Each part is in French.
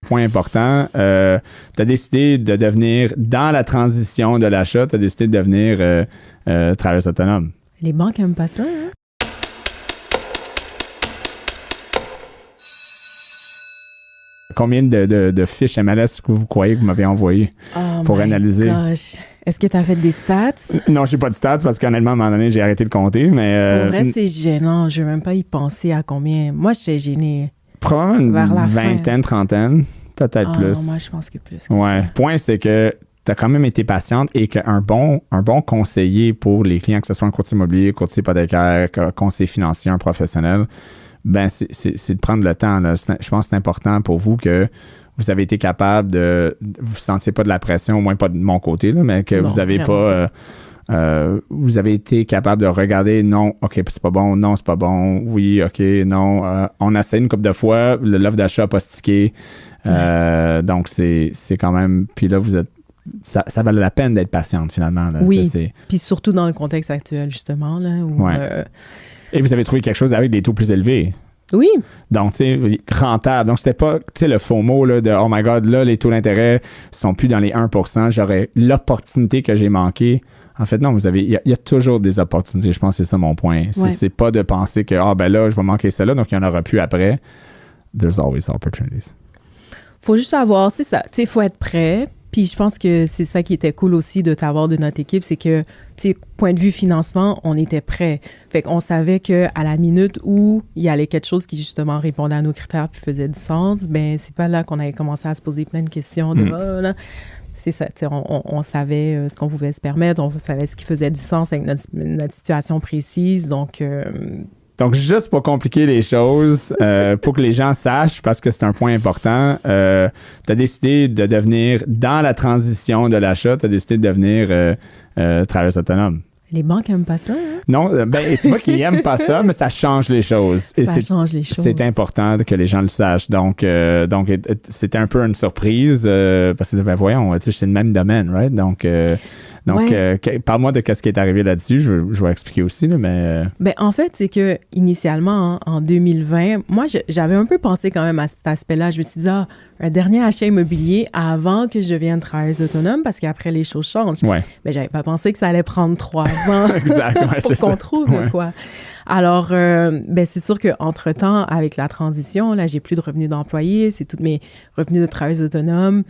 point important. Tu as décidé de devenir, dans la transition de l'achat, tu as décidé de devenir travailleuse autonome. Les banques n'aiment pas ça, hein? Combien de fiches MLS que vous croyez que vous m'avez envoyées pour analyser? Gosh. Est-ce que tu as fait des stats? Non, je n'ai pas de stats parce qu'honnêtement, à un moment donné, j'ai arrêté de compter. Mais, pour vrai, c'est gênant. Je ne veux même pas y penser à combien. Moi, j'étais gênée. Probablement vers la une vingtaine, trentaine, peut-être plus. Moi, je pense que plus. Ouais. Le point, c'est que tu as quand même été patiente et qu'un bon conseiller pour les clients, que ce soit un courtier immobilier, courtier hypothécaire, conseiller financier, un professionnel, ben c'est de prendre le temps. Là. Je pense que c'est important pour vous que vous avez été capable de... Vous ne sentiez pas de la pression, au moins pas de mon côté, là, mais que non, vous n'avez pas... vous avez été capable de regarder, non, OK, c'est pas bon, non, c'est pas bon, oui, OK, non. On a essayé une couple de fois, l'offre d'achat n'a pas stické. Donc, c'est quand même... Puis là, vous êtes... Ça valait la peine d'être patiente, finalement. Là. Oui, puis surtout dans le contexte actuel, justement. Là, où, Et vous avez trouvé quelque chose avec des taux plus élevés. Oui. Donc, tu sais, rentable. Donc, c'était pas, tu sais, le faux mot là, de « Oh my God, là, les taux d'intérêt sont plus dans les 1%. J'aurais l'opportunité que j'ai manquée. » En fait, non, il y a toujours des opportunités. Je pense que c'est ça mon point. C'est pas de penser que « Ah, ben là, je vais manquer celle-là, donc il n'y en aura plus après. » There's always opportunities. Faut juste savoir, c'est ça. Tu sais, il faut être prêt. Puis je pense que c'est ça qui était cool aussi de t'avoir de notre équipe, c'est que, tu sais, point de vue financement, on était prêt. Fait qu'on savait qu'à la minute où il y allait quelque chose qui, justement, répondait à nos critères puis faisait du sens, ben c'est pas là qu'on avait commencé à se poser plein de questions de là. C'est ça, tu sais, on savait ce qu'on pouvait se permettre, on savait ce qui faisait du sens avec notre situation précise, donc... Donc, juste pour compliquer les choses, pour que les gens sachent, parce que c'est un point important, tu as décidé de devenir, dans la transition de l'achat, tu as décidé de devenir travailleuse autonome. Les banques n'aiment pas ça, hein? Non, c'est pas qu'ils n'aiment pas ça, mais ça change les choses. Ça change les choses. C'est important que les gens le sachent. Donc c'était un peu une surprise, parce que, ben voyons, tu sais, c'est le même domaine, right? Donc parle-moi de ce qui est arrivé là-dessus. Je vais expliquer aussi, là, mais... Ben, en fait, c'est que initialement, en 2020, moi, j'avais un peu pensé quand même à cet aspect-là. Je me suis dit, un dernier achat immobilier avant que je devienne travailleuse autonome, parce qu'après, les choses changent. Ouais. Mais j'avais pas pensé que ça allait prendre 3 ans pour qu'on trouve quoi. Alors, ben c'est sûr qu'entre-temps, avec la transition, là, j'ai plus de revenus d'employé, c'est tous mes revenus de travailleuse autonome.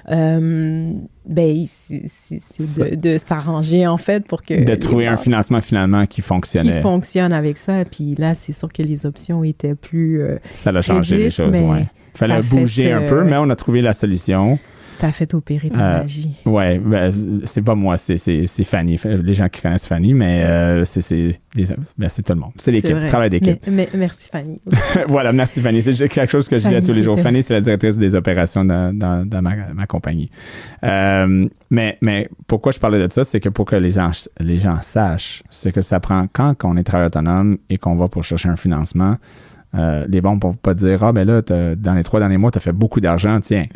Ben, c'est de s'arranger, en fait, pour que... De trouver un financement, finalement, qui fonctionnait. Qui fonctionne avec ça. Puis là, c'est sûr que les options étaient plus ça a changé réduites, les choses, oui. Il fallait bouger un peu, mais on a trouvé la solution. T'as fait opérer ta magie. Oui, ben, c'est pas moi, c'est Fanny. Les gens qui connaissent Fanny, mais c'est tout le monde. C'est l'équipe, le travail d'équipe. Merci, Fanny. Voilà, merci, Fanny. C'est quelque chose que je dis à tous les jours. Fanny, c'est la directrice des opérations dans ma compagnie. Mais pourquoi je parlais de ça, c'est que pour que les gens sachent, c'est que ça prend, quand on est travailleur autonome et qu'on va pour chercher un financement, les banques ne peuvent pas dire « Ah, ben là, dans les 3 derniers mois, tu as fait beaucoup d'argent, tiens.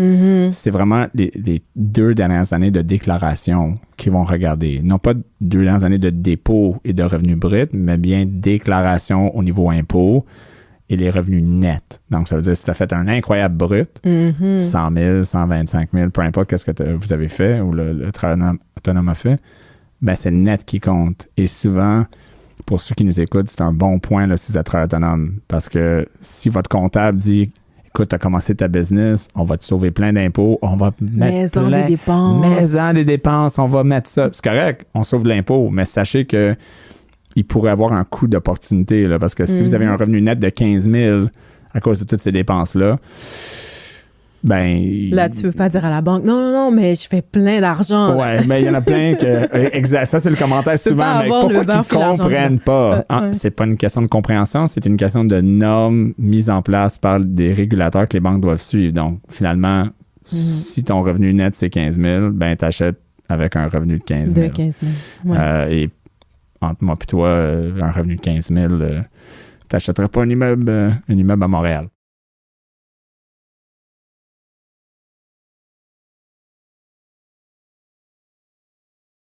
C'est vraiment les 2 dernières années de déclaration qu'ils vont regarder. Non pas 2 dernières années de dépôt et de revenus bruts, mais bien déclaration au niveau impôt et les revenus nets. Donc, ça veut dire si tu as fait un incroyable brut, 100 000, 125 000, peu importe qu'est-ce que vous avez fait ou le travailleur autonome a fait, ben c'est le net qui compte. Et souvent... Pour ceux qui nous écoutent, c'est un bon point là, si vous êtes travailleur autonome. Parce que si votre comptable dit « Écoute, tu as commencé ta business, on va te sauver plein d'impôts, on va mettre des dépenses, on va mettre ça. » C'est correct, on sauve de l'impôt, mais sachez que il pourrait avoir un coût d'opportunité. Là, parce que si vous avez un revenu net de 15 000 à cause de toutes ces dépenses-là, ben... Là, tu peux pas dire à la banque, non, mais je fais plein d'argent. Ouais, mais il y en a plein que... Exact, ça, c'est le commentaire souvent. Mais pourquoi qu'ils ne comprennent pas? C'est pas une question de compréhension, c'est une question de normes mises en place par des régulateurs que les banques doivent suivre. Donc, finalement, si ton revenu net, c'est 15 000, ben, tu achètes avec un revenu de 15 000. De 15 000, ouais. Et entre moi et toi, un revenu de 15 000, tu n'achèterais pas un immeuble à Montréal.